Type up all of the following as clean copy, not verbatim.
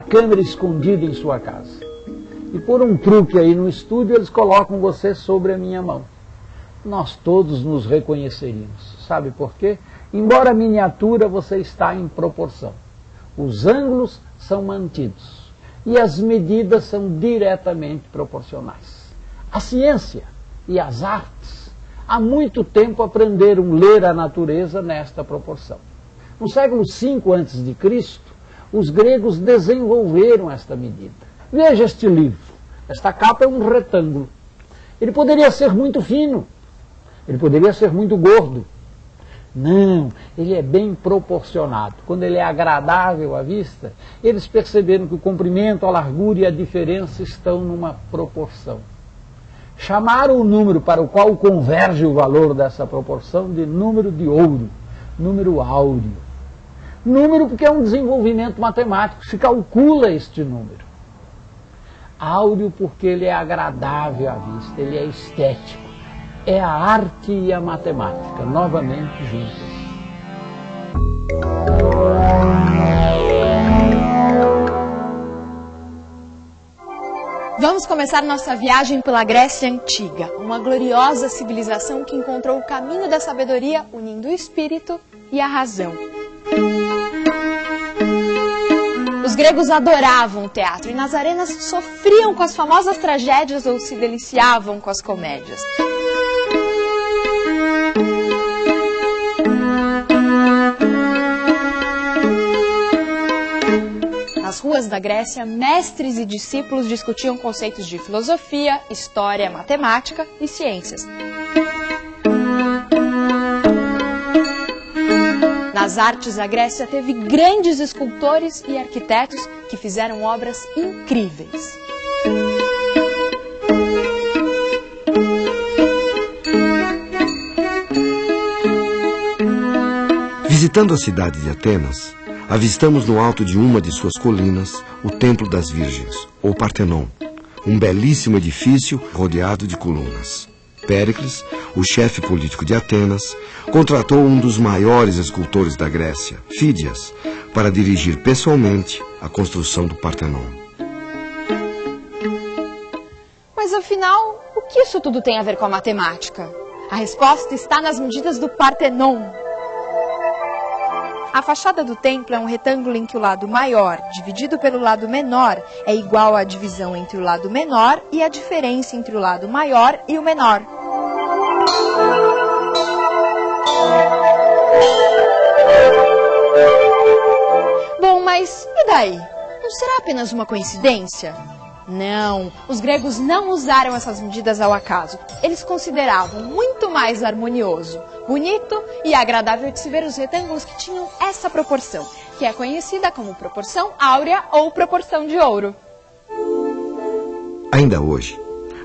câmera escondida em sua casa. E por um truque aí no estúdio, eles colocam você sobre a minha mão. Nós todos nos reconheceríamos. Sabe por quê? Embora miniatura, você está em proporção. Os ângulos são mantidos e as medidas são diretamente proporcionais. A ciência e as artes há muito tempo aprenderam a ler a natureza nesta proporção. No século V a.C., os gregos desenvolveram esta medida. Veja este livro. Esta capa é um retângulo. Ele poderia ser muito fino. Ele poderia ser muito gordo. Não, ele é bem proporcionado. Quando ele é agradável à vista, eles perceberam que o comprimento, a largura e a diferença estão numa proporção. Chamaram o número para o qual converge o valor dessa proporção de número de ouro, número áureo. Número porque é um desenvolvimento matemático, se calcula este número. Áureo porque ele é agradável à vista, ele é estético. É a arte e a matemática, novamente juntas. Vamos começar nossa viagem pela Grécia Antiga, uma gloriosa civilização que encontrou o caminho da sabedoria unindo o espírito e a razão. Os gregos adoravam o teatro e nas arenas sofriam com as famosas tragédias ou se deliciavam com as comédias. Nas ruas da Grécia, mestres e discípulos discutiam conceitos de filosofia, história, matemática e ciências. Nas artes, a Grécia teve grandes escultores e arquitetos que fizeram obras incríveis. Visitando a cidade de Atenas, avistamos no alto de uma de suas colinas o Templo das Virgens, ou Partenon, um belíssimo edifício rodeado de colunas. Péricles, o chefe político de Atenas, contratou um dos maiores escultores da Grécia, Fídias, para dirigir pessoalmente a construção do Partenon. Mas afinal, o que isso tudo tem a ver com a matemática? A resposta está nas medidas do Partenon. A fachada do templo é um retângulo em que o lado maior, dividido pelo lado menor, é igual à divisão entre o lado menor e a diferença entre o lado maior e o menor. Bom, mas e daí? Não será apenas uma coincidência? Não, os gregos não usaram essas medidas ao acaso. Eles consideravam muito mais harmonioso, bonito e agradável de se ver os retângulos que tinham essa proporção, que é conhecida como proporção áurea ou proporção de ouro. Ainda hoje,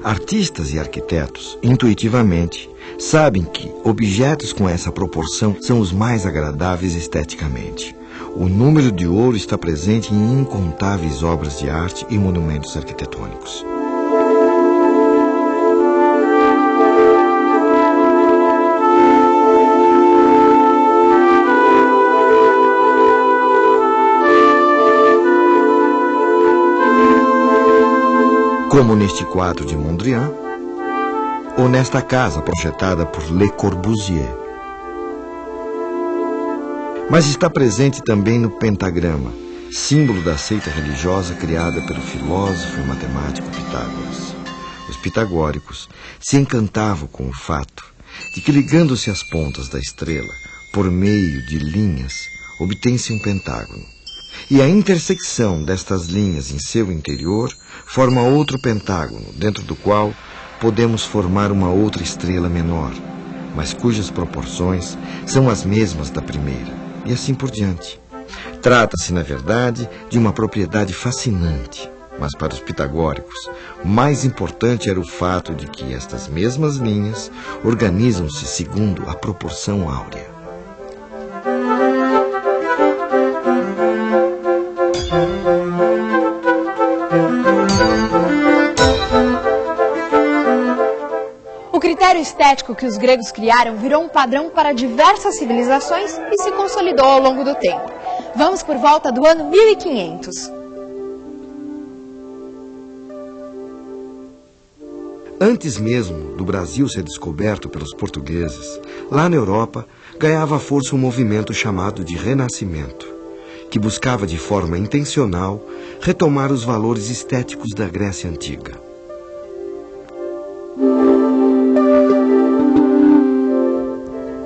artistas e arquitetos, intuitivamente, sabem que objetos com essa proporção são os mais agradáveis esteticamente. O número de ouro está presente em incontáveis obras de arte e monumentos arquitetônicos. Como neste quadro de Mondrian, ou nesta casa projetada por Le Corbusier. Mas está presente também no pentagrama, símbolo da seita religiosa criada pelo filósofo e matemático Pitágoras. Os pitagóricos se encantavam com o fato de que, ligando-se às pontas da estrela por meio de linhas, obtém-se um pentágono. E a intersecção destas linhas em seu interior forma outro pentágono, dentro do qual podemos formar uma outra estrela menor, mas cujas proporções são as mesmas da primeira. E assim por diante. Trata-se, na verdade, de uma propriedade fascinante, mas para os pitagóricos, mais importante era o fato de que estas mesmas linhas organizam-se segundo a proporção áurea. O critério estético que os gregos criaram virou um padrão para diversas civilizações e se consolidou ao longo do tempo. Vamos por volta do ano 1500. Antes mesmo do Brasil ser descoberto pelos portugueses, lá na Europa ganhava força um movimento chamado de Renascimento, que buscava de forma intencional retomar os valores estéticos da Grécia Antiga.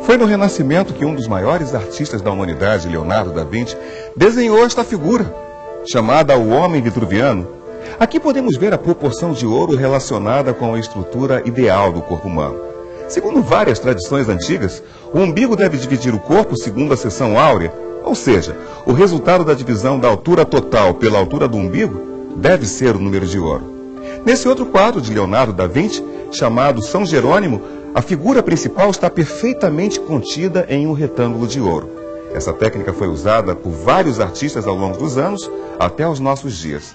Foi no Renascimento que um dos maiores artistas da humanidade, Leonardo da Vinci, desenhou esta figura, chamada o Homem Vitruviano. Aqui podemos ver a proporção de ouro relacionada com a estrutura ideal do corpo humano. Segundo várias tradições antigas, o umbigo deve dividir o corpo segundo a seção áurea, ou seja, o resultado da divisão da altura total pela altura do umbigo deve ser o número de ouro. Nesse outro quadro de Leonardo da Vinci, chamado São Jerônimo, a figura principal está perfeitamente contida em um retângulo de ouro. Essa técnica foi usada por vários artistas ao longo dos anos, até os nossos dias.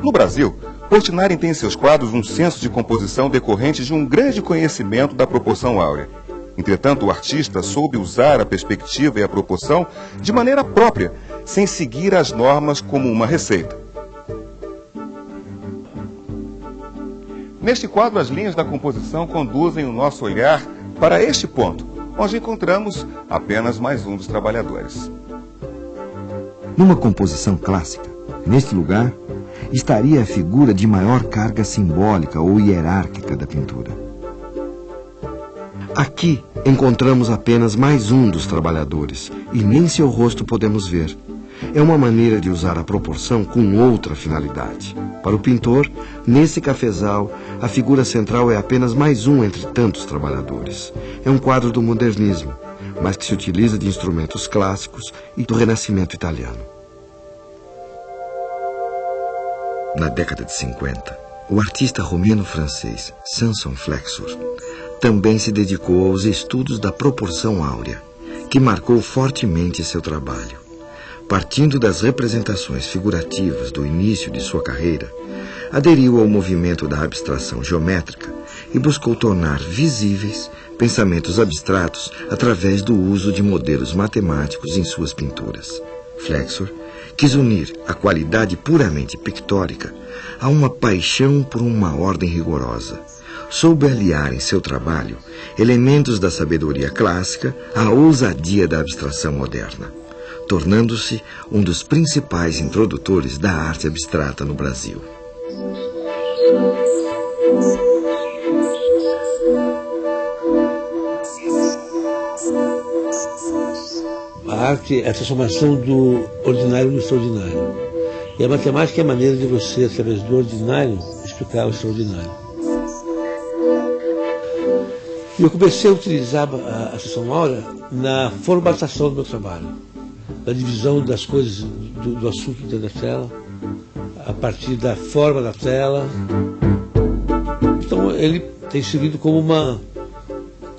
No Brasil, Portinari tem em seus quadros um senso de composição decorrente de um grande conhecimento da proporção áurea. Entretanto, o artista soube usar a perspectiva e a proporção de maneira própria, sem seguir as normas como uma receita. Neste quadro, as linhas da composição conduzem o nosso olhar para este ponto, onde encontramos apenas mais um dos trabalhadores. Numa composição clássica, neste lugar, estaria a figura de maior carga simbólica ou hierárquica da pintura. Aqui encontramos apenas mais um dos trabalhadores e nem seu rosto podemos ver. É uma maneira de usar a proporção com outra finalidade. Para o pintor, nesse cafezal, a figura central é apenas mais um entre tantos trabalhadores. É um quadro do modernismo, mas que se utiliza de instrumentos clássicos e do Renascimento italiano. Na década de 50, o artista romeno-francês Samson Flexor também se dedicou aos estudos da proporção áurea, que marcou fortemente seu trabalho. Partindo das representações figurativas do início de sua carreira, aderiu ao movimento da abstração geométrica e buscou tornar visíveis pensamentos abstratos através do uso de modelos matemáticos em suas pinturas. Flexor quis unir a qualidade puramente pictórica a uma paixão por uma ordem rigorosa. Soube aliar em seu trabalho elementos da sabedoria clássica à ousadia da abstração moderna, tornando-se um dos principais introdutores da arte abstrata no Brasil. A arte é a transformação do ordinário no extraordinário. E a matemática é a maneira de você, através do ordinário, explicar o extraordinário. E eu comecei a utilizar a seção áurea na formatação do meu trabalho, na divisão das coisas do assunto dentro da tela, a partir da forma da tela. Então ele tem servido como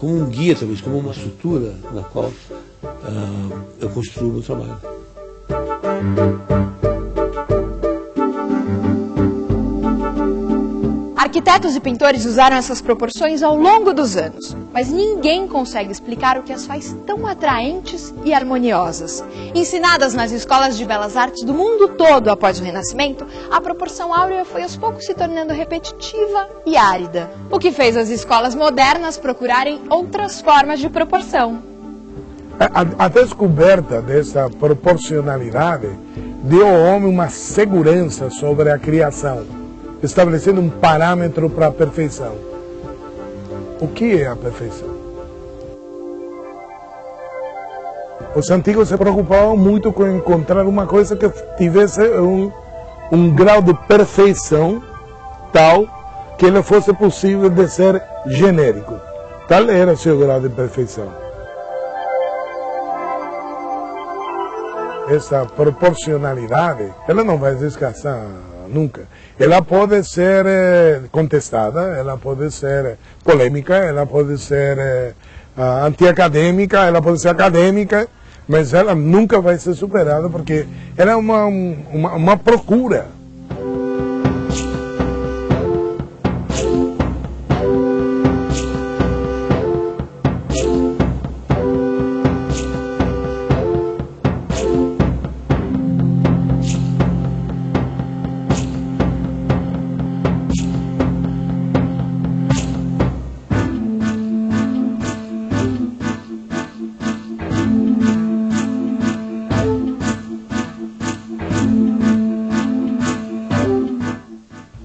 um guia, talvez, como uma estrutura na qual eu construo o meu trabalho. Arquitetos e pintores usaram essas proporções ao longo dos anos, mas ninguém consegue explicar o que as faz tão atraentes e harmoniosas. Ensinadas nas escolas de belas artes do mundo todo após o Renascimento, a proporção áurea foi aos poucos se tornando repetitiva e árida, o que fez as escolas modernas procurarem outras formas de proporção. A descoberta dessa proporcionalidade deu ao homem uma segurança sobre a criação, estabelecendo um parâmetro para a perfeição. O que é a perfeição? Os antigos se preocupavam muito com encontrar uma coisa que tivesse um grau de perfeição tal que ele fosse possível de ser genérico. Tal era o seu grau de perfeição. essa proporcionalidade, ela não vai descansar nunca. Ela pode ser contestada, ela pode ser polêmica, ela pode ser antiacadêmica, ela pode ser acadêmica, mas ela nunca vai ser superada porque ela é uma procura.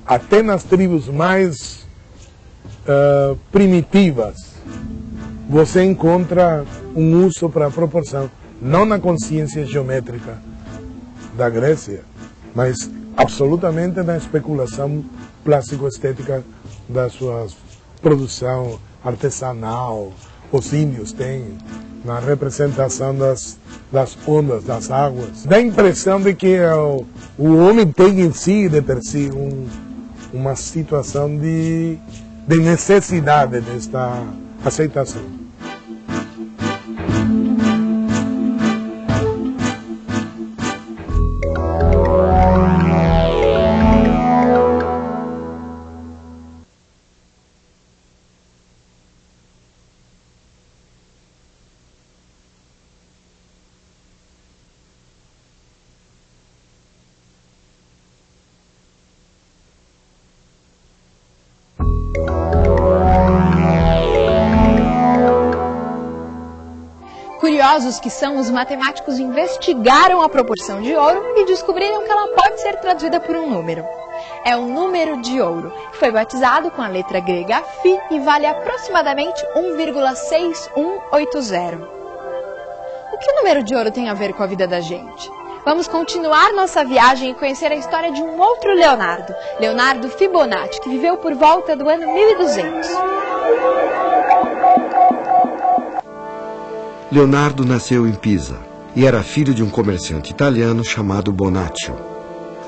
Até nas tribos mais primitivas, você encontra um uso para a proporção, não na consciência geométrica da Grécia, mas absolutamente na especulação plástico-estética da sua produção artesanal. Os índios têm na representação das ondas, das águas. Dá a impressão de que o homem tem em si, de per si, uma situação de necessidade desta aceitação. Curiosos que são, os matemáticos investigaram a proporção de ouro e descobriram que ela pode ser traduzida por um número. É o número de ouro, que foi batizado com a letra grega Φ e vale aproximadamente 1,6180. O que o número de ouro tem a ver com a vida da gente? Vamos continuar nossa viagem e conhecer a história de um outro Leonardo, Leonardo Fibonacci, que viveu por volta do ano 1200. Leonardo nasceu em Pisa e era filho de um comerciante italiano chamado Bonaccio.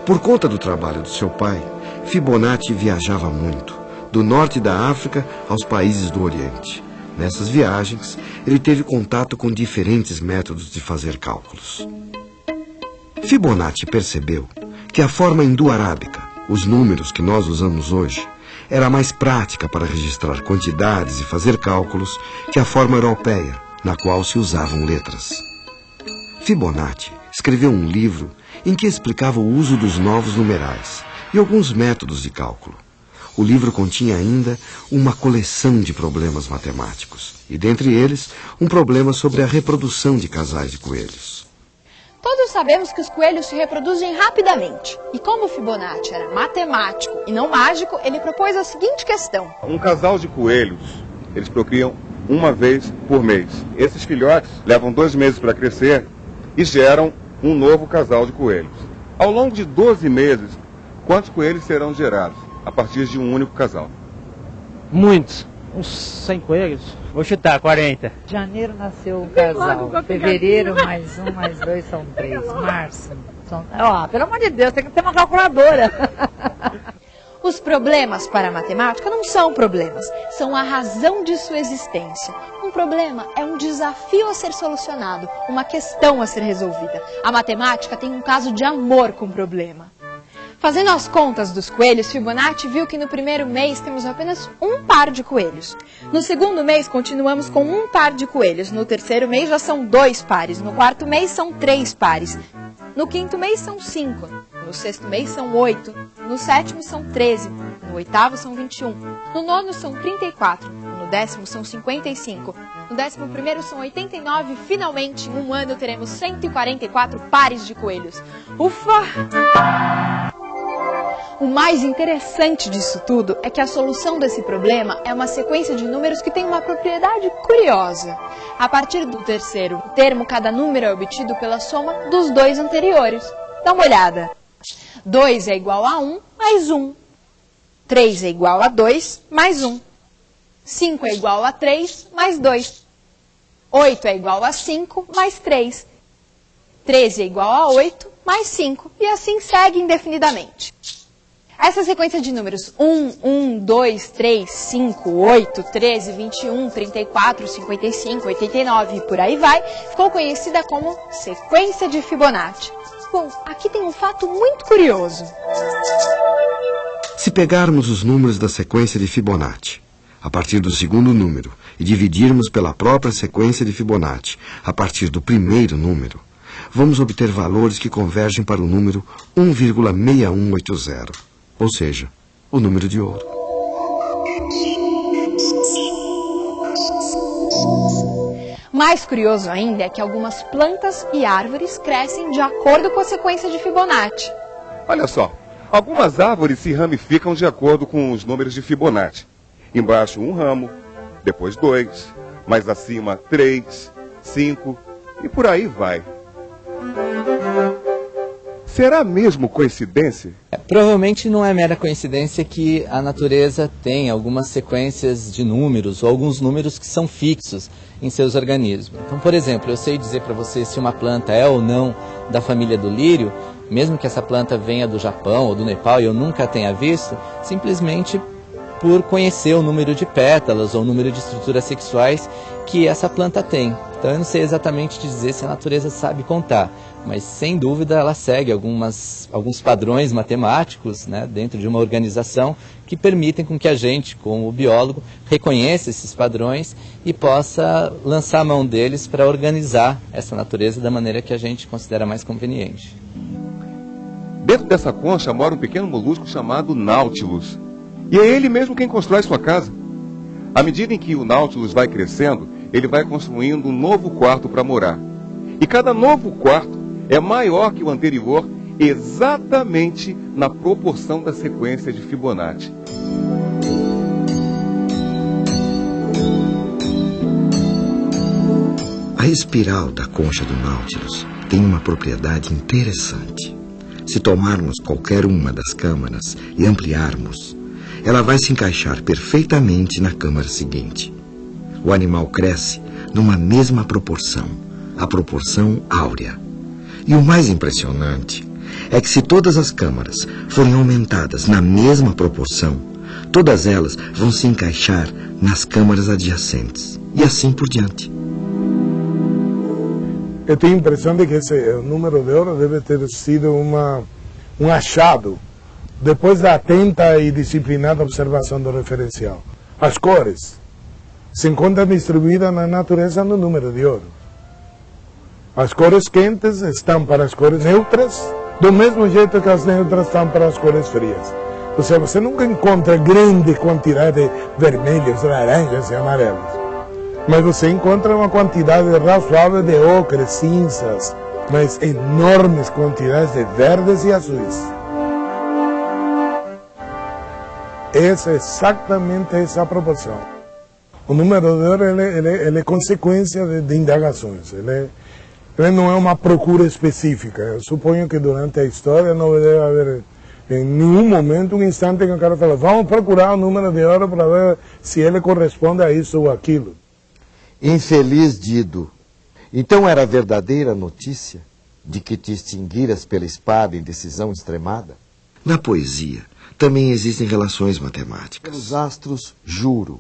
Por conta do trabalho do seu pai, Fibonacci viajava muito, do norte da África aos países do Oriente. Nessas viagens, ele teve contato com diferentes métodos de fazer cálculos. Fibonacci percebeu que a forma hindu-arábica, os números que nós usamos hoje, era mais prática para registrar quantidades e fazer cálculos que a forma europeia, na qual se usavam letras. Fibonacci escreveu um livro em que explicava o uso dos novos numerais e alguns métodos de cálculo. O livro continha ainda uma coleção de problemas matemáticos, e dentre eles, um problema sobre a reprodução de casais de coelhos. Todos sabemos que os coelhos se reproduzem rapidamente. E como Fibonacci era matemático e não mágico, ele propôs a seguinte questão. Um casal de coelhos, eles procriam uma vez por mês. Esses filhotes levam 2 meses para crescer e geram um novo casal de coelhos. Ao longo de 12 meses, quantos coelhos serão gerados a partir de um único casal? Muitos. Uns 100 coelhos. Vou chutar, 40. Janeiro nasceu um casal. Fevereiro, mais 1, mais 2 são 3. Março. Pelo amor de Deus, tem que ter uma calculadora. Os problemas para a matemática não são problemas, são a razão de sua existência. Um problema é um desafio a ser solucionado, uma questão a ser resolvida. A matemática tem um caso de amor com o problema. Fazendo as contas dos coelhos, Fibonacci viu que no primeiro mês temos apenas um par de coelhos. No segundo mês continuamos com um par de coelhos, no terceiro mês já são 2 pares, no quarto mês são 3 pares, no quinto mês são 5, no sexto mês são 8, no sétimo são 13, no oitavo são 21, no nono são 34, no 10º são 55, no 11º são 89 e finalmente em um ano teremos 144 pares de coelhos. Ufa! O mais interessante disso tudo é que a solução desse problema é uma sequência de números que tem uma propriedade curiosa. A partir do terceiro termo, cada número é obtido pela soma dos 2 anteriores. Dá uma olhada. 2 é igual a 1 mais 1. 3 é igual a 2 mais 1. 5 é igual a 3 mais 2. 8 é igual a 5 mais 3. 13 é igual a 8, mais 5, e assim segue indefinidamente. Essa sequência de números 1, 2, 3, 5, 8, 13, 21, 34, 55, 89 e por aí vai, ficou conhecida como sequência de Fibonacci. Bom, aqui tem um fato muito curioso. Se pegarmos os números da sequência de Fibonacci, a partir do segundo número, e dividirmos pela própria sequência de Fibonacci, a partir do primeiro número, vamos obter valores que convergem para o número 1,6180, ou seja, o número de ouro. Mais curioso ainda é que algumas plantas e árvores crescem de acordo com a sequência de Fibonacci. Olha só, algumas árvores se ramificam de acordo com os números de Fibonacci. Embaixo um ramo, depois 2, mais acima 3, 5 e por aí vai. Será mesmo coincidência? Provavelmente não é mera coincidência que a natureza tem algumas sequências de números ou alguns números que são fixos em seus organismos. Então, por exemplo, eu sei dizer para você se uma planta é ou não da família do lírio, mesmo que essa planta venha do Japão ou do Nepal e eu nunca a tenha visto, simplesmente por conhecer o número de pétalas ou o número de estruturas sexuais que essa planta tem. Então eu não sei exatamente dizer se a natureza sabe contar, mas sem dúvida ela segue alguns padrões matemáticos, né, dentro de uma organização que permitem com que a gente, como biólogo, reconheça esses padrões e possa lançar a mão deles para organizar essa natureza da maneira que a gente considera mais conveniente. Dentro dessa concha mora um pequeno molusco chamado Nautilus. E é ele mesmo quem constrói sua casa. À medida em que o Nautilus vai crescendo, ele vai construindo um novo quarto para morar. E cada novo quarto é maior que o anterior, exatamente na proporção da sequência de Fibonacci. A espiral da concha do Nautilus tem uma propriedade interessante. Se tomarmos qualquer uma das câmaras e ampliarmos, ela vai se encaixar perfeitamente na câmara seguinte. O animal cresce numa mesma proporção, a proporção áurea. E o mais impressionante é que se todas as câmaras forem aumentadas na mesma proporção, todas elas vão se encaixar nas câmaras adjacentes, e assim por diante. Eu tenho a impressão de que esse número de ouro deve ter sido um achado depois da atenta e disciplinada observação do referencial. As cores se encontram distribuídas na natureza no número de ouro. As cores quentes estão para as cores neutras, do mesmo jeito que as neutras estão para as cores frias. Ou seja, você nunca encontra grande quantidade de vermelhos, laranjas e amarelos. Mas você encontra uma quantidade razoável de ocres, cinzas, mas enormes quantidades de verdes e azuis. Essa é exatamente essa proporção. O número de ouro ele é consequência de indagações. Ele não é uma procura específica. Eu suponho que durante a história não deve haver em nenhum momento um instante em que o cara fala: vamos procurar o número de ouro para ver se ele corresponde a isso ou aquilo. Infeliz Dido, então era verdadeira a notícia de que te extinguiras pela espada em decisão extremada? Na poesia também existem relações matemáticas. Pelos astros, juro.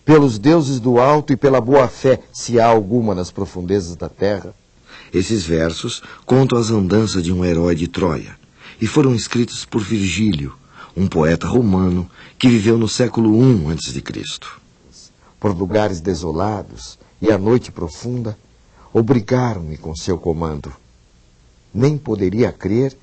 Pelos deuses do alto e pela boa-fé, se há alguma nas profundezas da terra. Esses versos contam as andanças de um herói de Troia e foram escritos por Virgílio, um poeta romano que viveu no século I a.C. Por lugares desolados e a noite profunda, obrigaram-me com seu comando. Nem poderia crer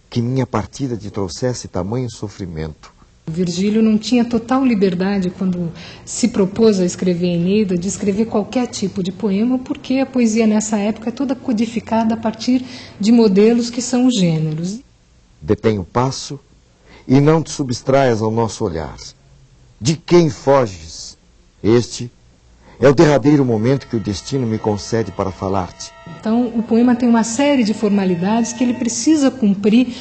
que minha partida te trouxesse tamanho sofrimento. Virgílio não tinha total liberdade, quando se propôs a escrever Eneida, de escrever qualquer tipo de poema, porque a poesia nessa época é toda codificada a partir de modelos que são os gêneros. Detém o passo e não te substraias ao nosso olhar. De quem foges? Este é o derradeiro momento que o destino me concede para falar-te. Então, o poema tem uma série de formalidades que ele precisa cumprir.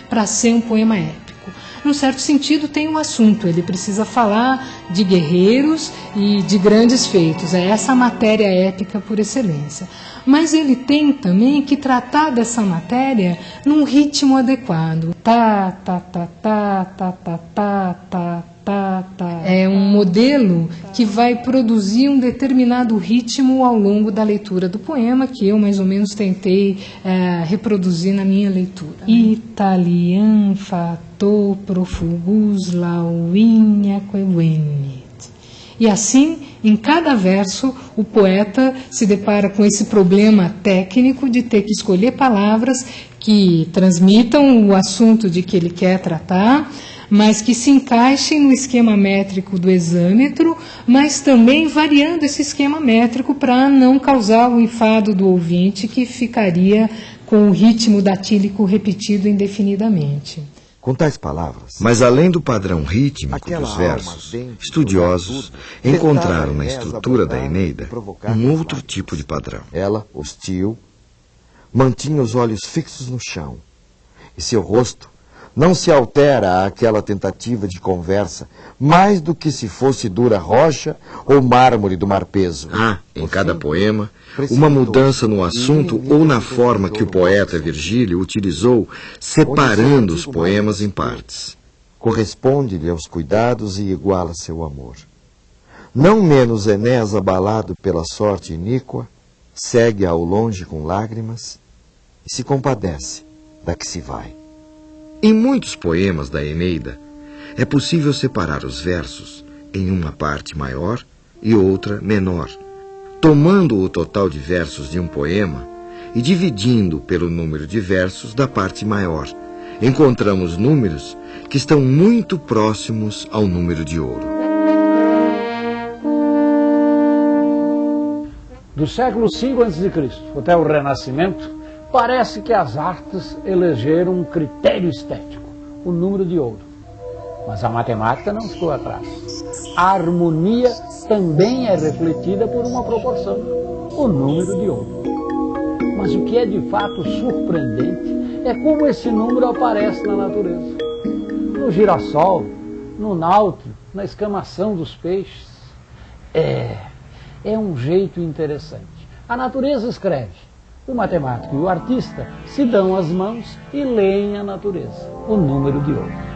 para ser um poema épico. num certo sentido, tem um assunto. Ele precisa falar de guerreiros e de grandes feitos. É essa a matéria épica por excelência. Mas ele tem também que tratar dessa matéria num ritmo adequado. Tá, tá, tá, tá, tá, tá, tá, tá. É um modelo que vai produzir um determinado ritmo ao longo da leitura do poema, que eu mais ou menos tentei reproduzir na minha leitura. Italian fato profugus lauinha quevenit. E assim, em cada verso, o poeta se depara com esse problema técnico de ter que escolher palavras que transmitam o assunto de que ele quer tratar, mas que se encaixem no esquema métrico do hexâmetro, mas também variando esse esquema métrico para não causar o enfado do ouvinte, que ficaria com o ritmo datílico repetido indefinidamente. Com tais palavras, mas além do padrão rítmico dos versos, estudiosos encontraram na estrutura da Eneida um outro tipo de padrão. Ela, hostil, mantinha os olhos fixos no chão, e seu rosto não se altera àquela tentativa de conversa, mais do que se fosse dura rocha ou mármore do mar peso. Há, em cada poema, uma mudança no assunto ou na forma que o poeta Virgílio utilizou, separando os poemas em partes. Corresponde-lhe aos cuidados e iguala seu amor. Não menos Enéas, abalado pela sorte iníqua, segue ao longe com lágrimas e se compadece da que se vai. Em muitos poemas da Eneida, é possível separar os versos em uma parte maior e outra menor, tomando o total de versos de um poema e dividindo pelo número de versos da parte maior. Encontramos números que estão muito próximos ao número de ouro. Do século V a.C. até o Renascimento, parece que as artes elegeram um critério estético, o número de ouro. Mas a matemática não ficou atrás. A harmonia também é refletida por uma proporção, o número de ouro. Mas o que é de fato surpreendente é como esse número aparece na natureza. No girassol, no náutilo, na escamação dos peixes. É um jeito interessante. A natureza escreve. O matemático e o artista se dão as mãos e leem a natureza, o número de ouro.